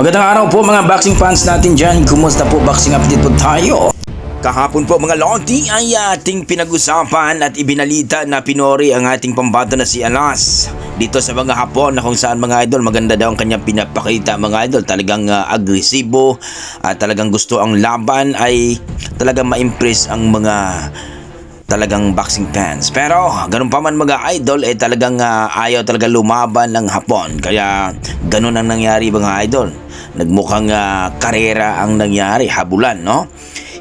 Magandang araw po mga boxing fans natin dyan. Kumusta po, boxing update po tayo? Kahapon po mga lodi ay ating pinag-usapan at ibinalita na pinori ang ating pambato na si Alas dito sa mga Hapon, na kung saan mga idol maganda daw ang kanyang pinapakita mga idol. Talagang agresibo at talagang gusto ang laban, ay talagang ma-impress ang mga talagang boxing fans. Pero ganun pa man mga idol, talagang ayaw talaga lumaban ng Hapon. Kaya ganun ang nangyari mga idol. Nagmukhang karera ang nangyari, habulan, no?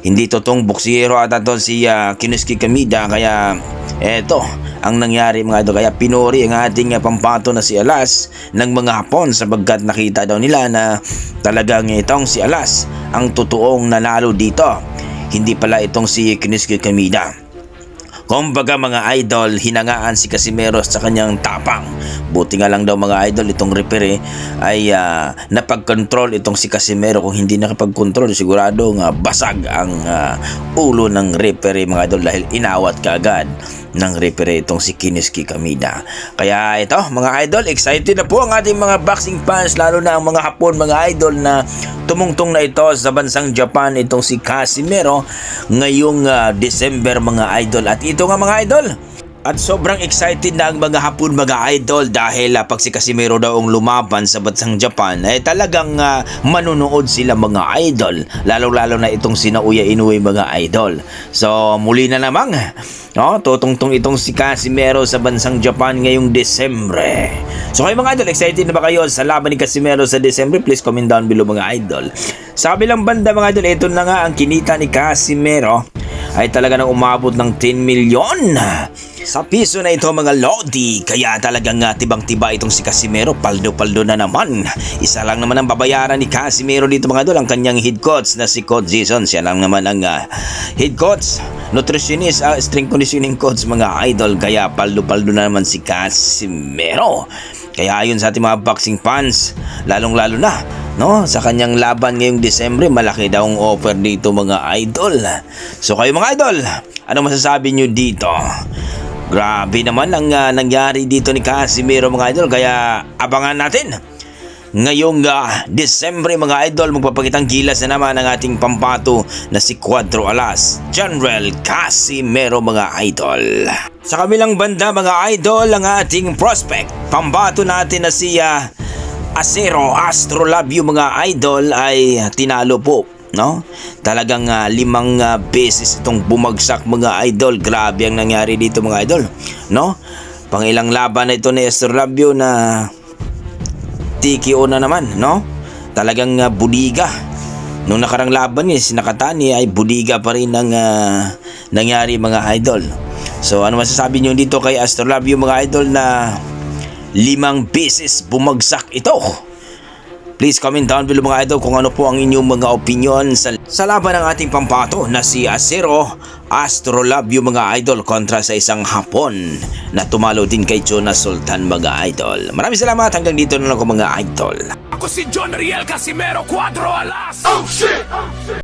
Hindi totoong boksero at ito si Kiniski Kamida. Kaya eto ang nangyari mga idol. Kaya pinori ang ating pampato na si Alas ng mga Hapon, sapagkat nakita daw nila na talagang itong si Alas ang totoong nanalo dito, hindi pala itong si Kiniski Kamida. Kumbaga mga idol, hinangaan si Casimero sa kanyang tapang. Buti nga lang daw mga idol, itong referee ay napag-control itong si Casimero. Kung hindi nakapag-control, sigurado nga basag ang ulo ng referee mga idol, dahil inawat kaagad ng referee itong si Kiniski Kamida. Kaya ito mga idol, excited na po ang ating mga boxing fans, lalo na ang mga Hapon mga idol, na tumungtong na ito sa bansang Japan itong si Casimero ngayong December mga idol. At ito nga mga idol, at sobrang excited na ang mga Hapon mga idol, dahil pag si Casimero daw ang lumaban sa bansang Japan, talagang manunood sila mga idol, lalo na itong si Naoya Inoue mga idol. So muli na namang tutungtong itong si Casimero sa bansang Japan ngayong Desembre. So kayo mga idol, excited na ba kayo sa laban ni Casimero sa Desembre? Please comment down below mga idol. Sa kabilang banda mga idol, ito na nga ang kinita ni Casimero, ay talaga nang umabot ng 10 milyon sa piso na ito mga lodi. Kaya talagang tibang-tiba itong si Casimero. Paldo-paldo na naman. Isa lang naman ang babayaran ni Casimero dito mga idol, ang kanyang head coach na si Coach Jason. Siya lang naman ang head coach, nutritionist, strength conditioning coach mga idol. Kaya paldo-paldo na naman si Casimero. Kaya ayon sa ating mga boxing fans, lalong-lalo na sa kanyang laban ngayong Desembre, malaki daw ang offer dito mga idol. So kayo mga idol, ano masasabi nyo dito? Grabe naman ang nangyari dito ni Casimero mga idol. Kaya abangan natin ngayong Desembre mga idol, magpapakitang gilas na naman ang ating pampato na si Cuadro Alas, General Casimero mga idol. Sa kabilang banda mga idol, ang ating prospect, pambato natin na si Acero Astrolabio mga idol, ay tinalo po, no? Talagang 5 beses itong bumagsak mga idol. Grabe ang nangyari dito mga idol, no? Pangilang laban na ito ni Astrolabio na TKO na naman, no? Talagang budiga. Nung nakarang laban ni Nakatani ay budiga pa rin ang nangyari mga idol. So ano masasabi nyo dito kay Astrolabio mga idol, na 5 beses bumagsak ito? Please comment down below mga idol kung ano po ang inyong mga opinion sa laban ng ating pampato na si Acero Astrolabio mga idol kontra sa isang Hapon na tumalo din kay Jonas Sultan mga idol. Maraming salamat, hanggang dito na lang ako mga idol. Ako si John Riel Casimero Cuadro Alas. Oh shit!